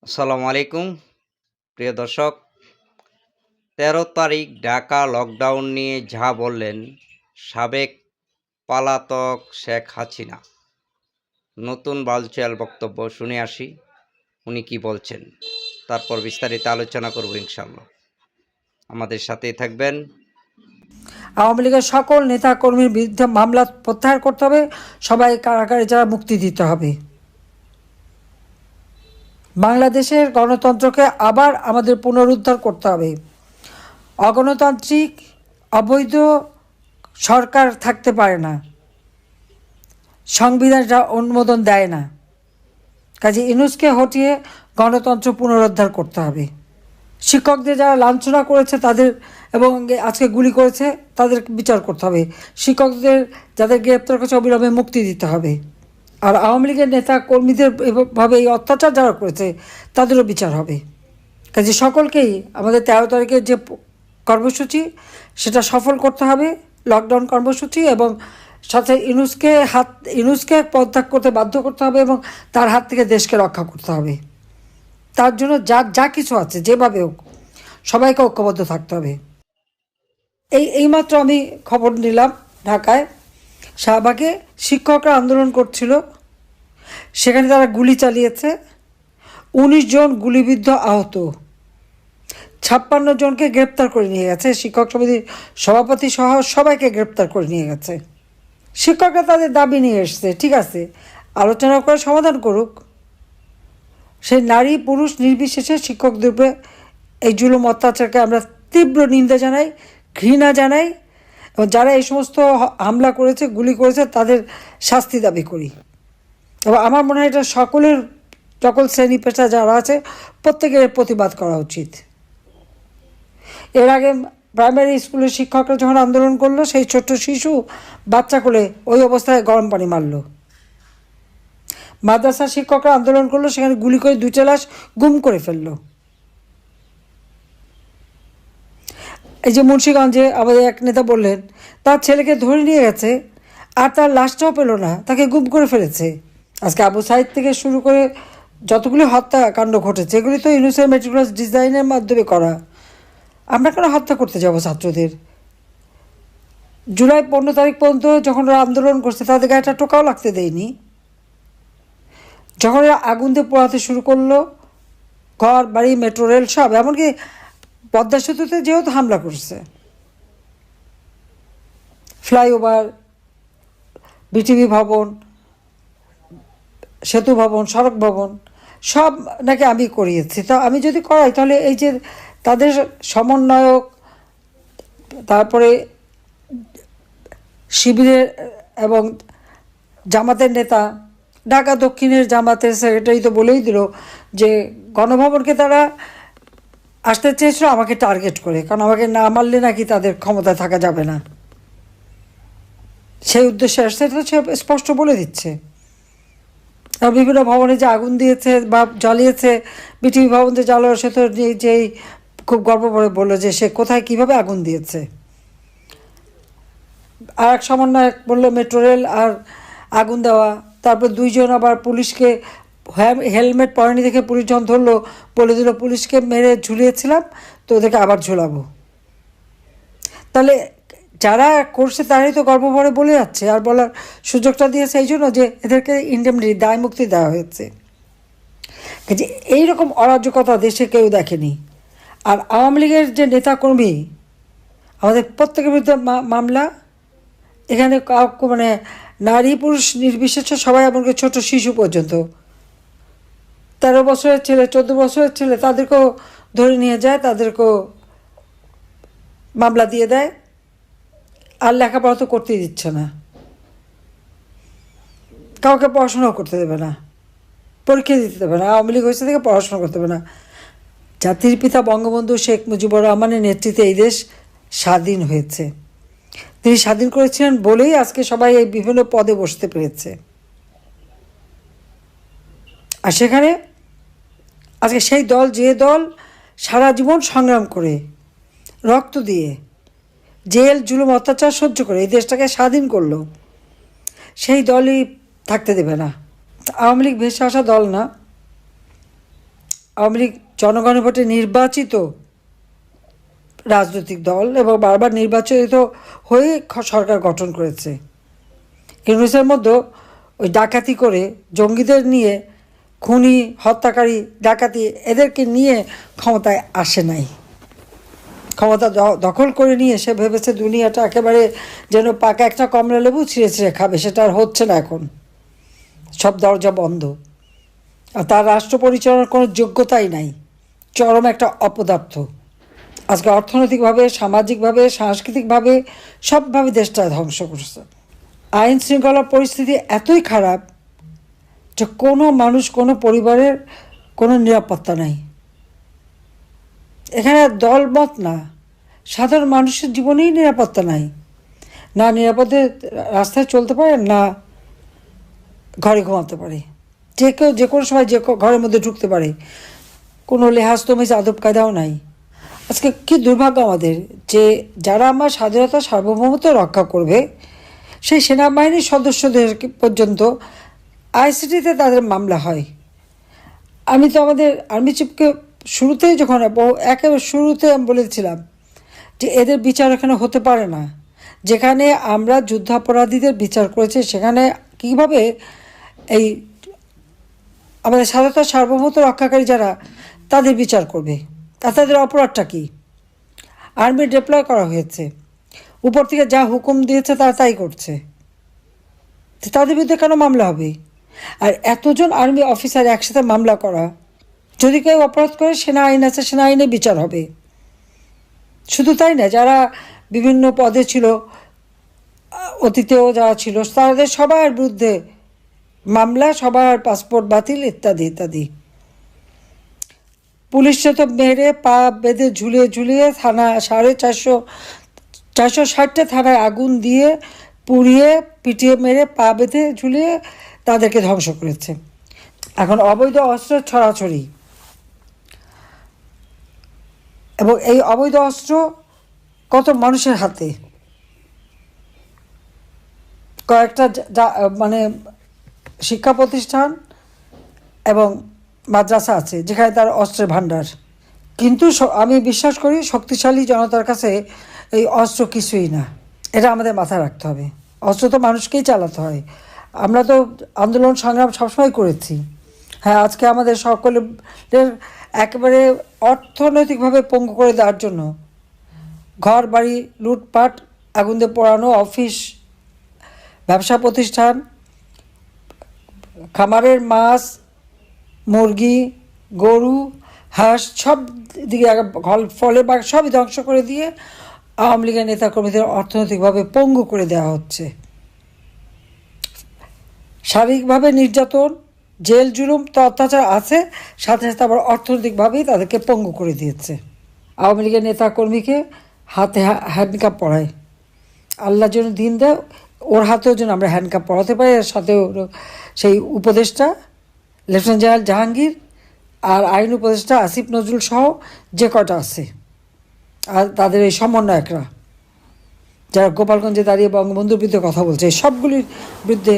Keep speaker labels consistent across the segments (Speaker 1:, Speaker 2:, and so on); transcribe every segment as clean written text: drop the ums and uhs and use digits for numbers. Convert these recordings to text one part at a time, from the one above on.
Speaker 1: আসসালামু আলাইকুম প্রিয় দর্শক। ১৩ তারিখ ঢাকা লকডাউন নিয়ে যা বললেন সাবেক পলাতক শেখ হাসিনা। নতুন বালচাল বক্তব্য শুনে আসি উনি কি বলছেন, তারপর বিস্তারিত আলোচনা করব ইনশাআল্লাহ। আমাদের সাথেই থাকবেন।
Speaker 2: আওয়ামী লীগের সকল নেতাকর্মীর বিরুদ্ধে মামলা প্রত্যাহার করতে হবে, সবাই কারাগারে যারা মুক্তি দিতে হবে। বাংলাদেশের গণতন্ত্রকে আবার আমাদের পুনরুদ্ধার করতে হবে। অগণতান্ত্রিক অবৈধ সরকার থাকতে পারে না, সংবিধানটা অনুমোদন দেয় না। কাজে ইউনূসকে হটিয়ে গণতন্ত্র পুনরুদ্ধার করতে হবে। শিক্ষকদের যারা লাঞ্ছনা করেছে তাদের এবং আজকে গুলি করেছে তাদের বিচার করতে হবে। শিক্ষকদের যাদের গ্রেপ্তার করেছে অবিলম্বে মুক্তি দিতে হবে। আর আওয়ামী লীগের নেতা কর্মীদের এভাবে এই অত্যাচার যারা করেছে তাদেরও বিচার হবে। কাজে সকলকেই আমাদের ১৩ তারিখের যে কর্মসূচি সেটা সফল করতে হবে, লকডাউন কর্মসূচি, এবং সাথে ইউনূসকে পদত্যাগ করতে বাধ্য করতে হবে এবং তার হাত থেকে দেশকে রক্ষা করতে হবে। তার জন্য যা কিছু আছে যেভাবে হোক সবাইকে ঐক্যবদ্ধ থাকতে হবে। এইমাত্র আমি খবর নিলাম, ঢাকায় শাহবাগে শিক্ষকরা আন্দোলন করছিল, সেখানে তারা গুলি চালিয়েছে, ১৯ জন গুলিবিদ্ধ আহত, ৫৬ জনকে গ্রেপ্তার করে নিয়ে গেছে। শিক্ষক সমিতির সভাপতি সহ সবাইকে গ্রেপ্তার করে নিয়ে গেছে। শিক্ষকরা তাদের দাবি নিয়ে এসছে, ঠিক আছে, আলোচনা করে সমাধান করুক। সেই নারী পুরুষ নির্বিশেষে শিক্ষকদের উপরে এই জুলুম অত্যাচারকে আমরা তীব্র নিন্দা জানাই, ঘৃণা জানাই, এবং যারা এই সমস্ত হামলা করেছে, গুলি করেছে, তাদের শাস্তি দাবি করি। এবং আমার মনে হয় এটা সকল শ্রেণী পেশা যারা আছে প্রত্যেকের প্রতিবাদ করা উচিত। এর আগে প্রাইমারি স্কুলের শিক্ষকরা যখন আন্দোলন করলো, সেই ছোট্ট শিশু বাচ্চা কোলে ওই অবস্থায় গরম পানি মারলো। মাদ্রাসার শিক্ষকরা আন্দোলন করলো, সেখানে গুলি করে 2টা লাশ গুম করে ফেললো। এই যে মুন্সিগঞ্জে আমাদের এক নেতা বললেন তার ছেলেকে ধরে নিয়ে গেছে আর তার লাশটাও পেল না, তাকে গুম করে ফেলেছে। আজকে আবু সাইদ থেকে শুরু করে যতগুলি হত্যাকাণ্ড ঘটেছে এগুলি তো ইউনূসের মেটিকুলাস ডিজাইনের মাধ্যমে করা। আমরা কেন হত্যা করতে যাব ছাত্রদের? জুলাই 15 তারিখ পর্যন্ত যখন ওরা আন্দোলন করছে তাদের গায়ে একটা টোকাও লাগতে দেয়নি। যখন এরা আগুন দিয়ে পোড়াতে শুরু করলো ঘর বাড়ি মেট্রো রেল সব, এমনকি পদ্মা সেতুতে যেহেতু হামলা করছে, ফ্লাইওভার, বিটিভি ভবন, সেতু ভবন, সড়ক ভবন সব নাকি আমি করিয়েছি। তা আমি যদি করাই তাহলে এই যে তাদের সমন্বয়ক, তারপরে শিবিরের এবং জামাতের নেতা, ঢাকা দক্ষিণের জামাতের সেক্রেটারি তো বলেই দিল যে গণভবনকে তারা আসতে চেয়েছিল আমাকে টার্গেট করে, কারণ আমাকে না মারলে নাকি তাদের ক্ষমতায় থাকা যাবে না। সেই উদ্দেশ্যে আসছে, এটা সে স্পষ্ট বলে দিচ্ছে। আর বিভিন্ন ভবনে যে আগুন দিয়েছে বা জ্বালিয়েছে, বিটিভি ভবন যে জ্বালানো, সে তো যেই খুব গর্ব করে বললো যে সে কোথায় কীভাবে আগুন দিয়েছে। আর এক সমন্বয়ক বললো মেট্রো রেল আর আগুন দেওয়া। তারপর 2 জন আবার পুলিশকে হেলমেট পরেনি দেখে পুলিশ যখন ধরলো বলে দিল পুলিশকে মেরে ঝুলিয়েছিলাম তো ওদেরকে আবার ঝুলাবো। তাহলে যারা করছে তারাই তো গর্বভরে বলে যাচ্ছে, আর বলার সুযোগটা দিয়েছে এই জন্য যে এদেরকে ইন্ডেমনিটি, দায় মুক্তি দেওয়া হয়েছে। যে এইরকম অরাজকতা দেশে কেউ দেখেনি। আর আওয়ামী লীগের যে নেতাকর্মী, আমাদের প্রত্যেকের বিরুদ্ধে মামলা, এখানে কাউকে মানে নারী পুরুষ নির্বিশেষে সবাই, এমনকি ছোট শিশু পর্যন্ত, 13 বছরের ছেলে, 14 বছরের ছেলে, তাদেরকেও ধরে নিয়ে যায়, তাদেরকেও মামলা দিয়ে দেয়। আর লেখাপড়া তো করতেই দিচ্ছে না, কাউকে পড়াশোনাও করতে দেবে না, পরীক্ষা দিতে দেবে না। আওয়ামী লীগ হয়েছে থেকে পড়াশোনা করতে দেবে না। জাতির পিতা বঙ্গবন্ধু শেখ মুজিবুর রহমানের নেতৃত্বে এই দেশ স্বাধীন হয়েছে। তিনি স্বাধীন করেছিলেন বলেই আজকে সবাই এই বিভিন্ন পদে বসতে পেরেছে। আর সেখানে আজকে সেই দল, যে দল সারা জীবন সংগ্রাম করে, রক্ত দিয়ে, জেল জুলুম অত্যাচার সহ্য করে এই দেশটাকে স্বাধীন করলো, সেই দলই থাকতে দেবে না। আওয়ামী লীগ ভেসে আসা দল না, আওয়ামী লীগ জনগণের ভোটে নির্বাচিত রাজনৈতিক দল এবং বারবার নির্বাচিত হয়ে সরকার গঠন করেছে। ইউনূসের মধ্যে ওই ডাকাতি করে জঙ্গিদের নিয়ে, খুনি, হত্যাকারী, ডাকাতি এদেরকে নিয়ে ক্ষমতায় আসে নাই। ক্ষমতা দখল করে নিয়ে সে ভেবেছে দুনিয়াটা একেবারে যেন পাকা একটা কমলা লেবু ছিঁড়ে ছিঁড়ে খাবে, সেটা আর হচ্ছে না। এখন সব দরজা বন্ধ, আর তার রাষ্ট্র পরিচালনার কোনো যোগ্যতাই নাই। চরম একটা অপদার্থ। আজকে অর্থনৈতিকভাবে, সামাজিকভাবে, সাংস্কৃতিকভাবে সবভাবে দেশটা ধ্বংস করছে। আইন শৃঙ্খলার পরিস্থিতি এতই খারাপ যে কোনো মানুষ, কোনো পরিবারের কোনো নিরাপত্তা নাই। এখানে দলমত না, সাধারণ মানুষের জীবনেই নিরাপত্তা নাই। না নিরাপদে রাস্তায় চলতে পারে, না ঘরে ঘুমাতে পারে। যে কেউ যে কোনো সময় যে ঘরের মধ্যে ঢুকতে পারে, কোনো লেহাজ তমিজ আদব কায়দাও নাই। আজকে কী দুর্ভাগ্য আমাদের যে যারা আমার স্বাধীনতা সার্বভৌমত্ব রক্ষা করবে সেই সেনাবাহিনীর সদস্যদের পর্যন্ত আইসিটিতে তাদের মামলা হয়। আমি তো আমাদের আর্মি চিফকে শুরুতেই যখন একেবারে শুরুতে আমি বলেছিলাম যে এদের বিচার এখানে হতে পারে না। যেখানে আমরা যুদ্ধাপরাধীদের বিচার করেছি সেখানে কীভাবে এই আমাদের স্বাধীনতা সার্বভৌমত্ব রক্ষাকারী যারা তাদের বিচার করবে? আর তাদের অপরাধটা কী? আর্মি ডিপ্লয় করা হয়েছে, উপর থেকে যা হুকুম দিয়েছে তারা তাই করছে, তাদের বিরুদ্ধে কেন মামলা হবে? আর এতজন আর্মি অফিসার একসাথে মামলা করা, যদি কেউ অপরাধ করে সেনা আইন আছে, সেনা আইনে বিচার হবে। শুধু তাই না, যারা বিভিন্ন পদে ছিল, অতীতেও যারা ছিল, তাদের সবার বিরুদ্ধে মামলা, সবার পাসপোর্ট বাতিল ইত্যাদি ইত্যাদি। পুলিশে তো মেরে পা বেঁধে ঝুলিয়ে ঝুলিয়ে থানা 460টা থানায় আগুন দিয়ে পুড়িয়ে পিটিয়ে মেরে পা বেঁধে ঝুলিয়ে তাদেরকে ধ্বংস করেছে। এখন অবৈধ অস্ত্র ছড়াছড়ি, এবং এই অবৈধ অস্ত্র কত মানুষের হাতে। কয়েকটা মানে শিক্ষা প্রতিষ্ঠান এবং মাদ্রাসা আছে যেখানে তার অস্ত্রের ভাণ্ডার। কিন্তু আমি বিশ্বাস করি শক্তিশালী জনতার কাছে এই অস্ত্র কিছুই না। এটা আমাদের মাথায় রাখতে হবে। অস্ত্র তো মানুষকেই চালাতে হয়। আমরা তো আন্দোলন সংগ্রাম সবসময় করেছি। হ্যাঁ, আজকে আমাদের সকলের একেবারে অর্থনৈতিকভাবে পঙ্গু করে দেওয়ার জন্য ঘর বাড়ি লুটপাট, আগুন দিয়ে পোড়ানো, অফিস, ব্যবসা প্রতিষ্ঠান, খামারের মাছ, মুরগি, গরু, হাঁস সব দিকে ফলে বা সবই ধ্বংস করে দিয়ে আওয়ামী লীগের নেতাকর্মীদের অর্থনৈতিকভাবে পঙ্গু করে দেওয়া হচ্ছে। শারীরিকভাবে নির্যাতন, জেল জুলুম তো অত্যাচার আছে, সাথে সাথে আবার অর্থনৈতিকভাবেই তাদেরকে পঙ্গু করে দিয়েছে। আওয়ামী লীগের নেতাকর্মীকে হাতে হ্যান্ডকাপ পরায়, আল্লাহ যেন দিন দেয় ওর হাতেও যেন আমরা হ্যান্ডকাপ পরাতে পারি। আর সাথে সেই উপদেষ্টা লেফটেন্যান্ট জেনারেল জাহাঙ্গীর আর আইন উপদেষ্টা আসিফ নজরুল সহ যে কটা আছে, আর তাদের এই সমন্বয়করা যারা গোপালগঞ্জে দাঁড়িয়ে বঙ্গবন্ধুর বিরুদ্ধে কথা বলছে, এই সবগুলির বিরুদ্ধে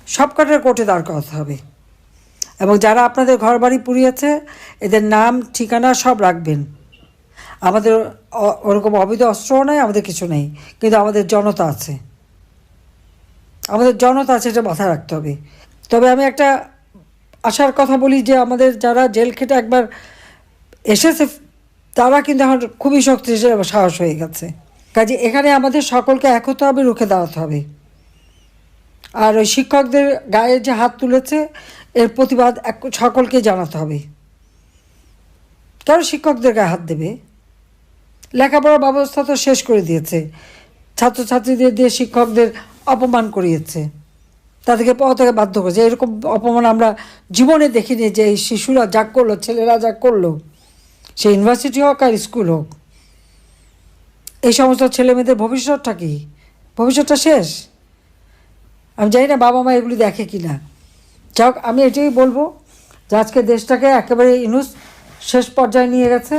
Speaker 2: সব কটার কোর্টে দাঁড় করাতে হবে। এবং যারা আপনাদের ঘর বাড়ি পুড়িয়েছে এদের নাম ঠিকানা সব রাখবেন। আমাদের ওরকম অবৈধ অস্ত্রও নেই, আমাদের কিছু নেই, কিন্তু আমাদের জনতা আছে, আমাদের জনতা আছে, এটা মাথায় রাখতে হবে। তবে আমি একটা আশার কথা বলি যে আমাদের যারা জেল খেটে একবার এসেছে তারা কিন্তু এখন খুবই শক্তিশালী সাহস হয়ে গেছে। কাজে এখানে আমাদের সকলকে এক হতে হবে, রুখে দাঁড়াতে হবে। আর ওই শিক্ষকদের গায়ে যে হাত তুলেছে এর প্রতিবাদ সকলকে জানাতে হবে। কারণ শিক্ষকদের গায়ে হাত দেবে? লেখাপড়ার ব্যবস্থা তো শেষ করে দিয়েছে, ছাত্রছাত্রীদের দিয়ে শিক্ষকদের অপমান করিয়েছে, তাদেরকে পড়াতে বাধ্য করেছে। এরকম অপমান আমরা জীবনে দেখিনি যে এই শিশুরা যা করলো, ছেলেরা যা করলো, সে ইউনিভার্সিটি হোক আর স্কুল হোক। এই সমস্ত ছেলেমেয়েদের ভবিষ্যৎটা কি? ভবিষ্যৎটা শেষ। আমি জানি না বাবা মা এগুলি দেখে কি না। যাক, আমি এটাই বলবো যে আজকে দেশটাকে একেবারে ইউনূস শেষ পর্যায়ে নিয়ে গেছে।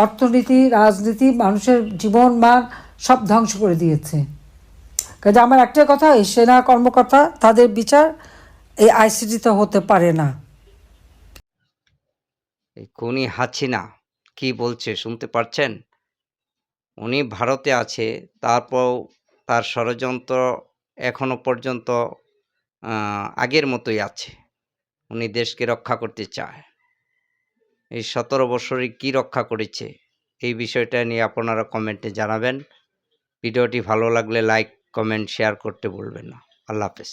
Speaker 2: অর্থনীতি, রাজনীতি, মানুষের জীবন মান সব ধ্বংস করে দিয়েছে। কাজে আমার একটাই কথা, এই সেনা কর্মকর্তা তাদের বিচার এই আইসিটিতে হতে পারে না।
Speaker 1: এই খুনি হাসিনা কি বলছে শুনতে পারছেন? উনি ভারতে আছে, তারপরও তার ষড়যন্ত্র এখনো পর্যন্ত আগের মতোই আছে। উনি দেশকে রক্ষা করতে চায়। এই ১৭ বছরে কি রক্ষা করেছে? এই বিষয়টা নিয়ে আপনারা কমেন্টে জানাবেন। ভিডিওটি ভালো লাগলে লাইক, কমেন্ট, শেয়ার করতে ভুলবেন না। আল্লাহ হাফেজ।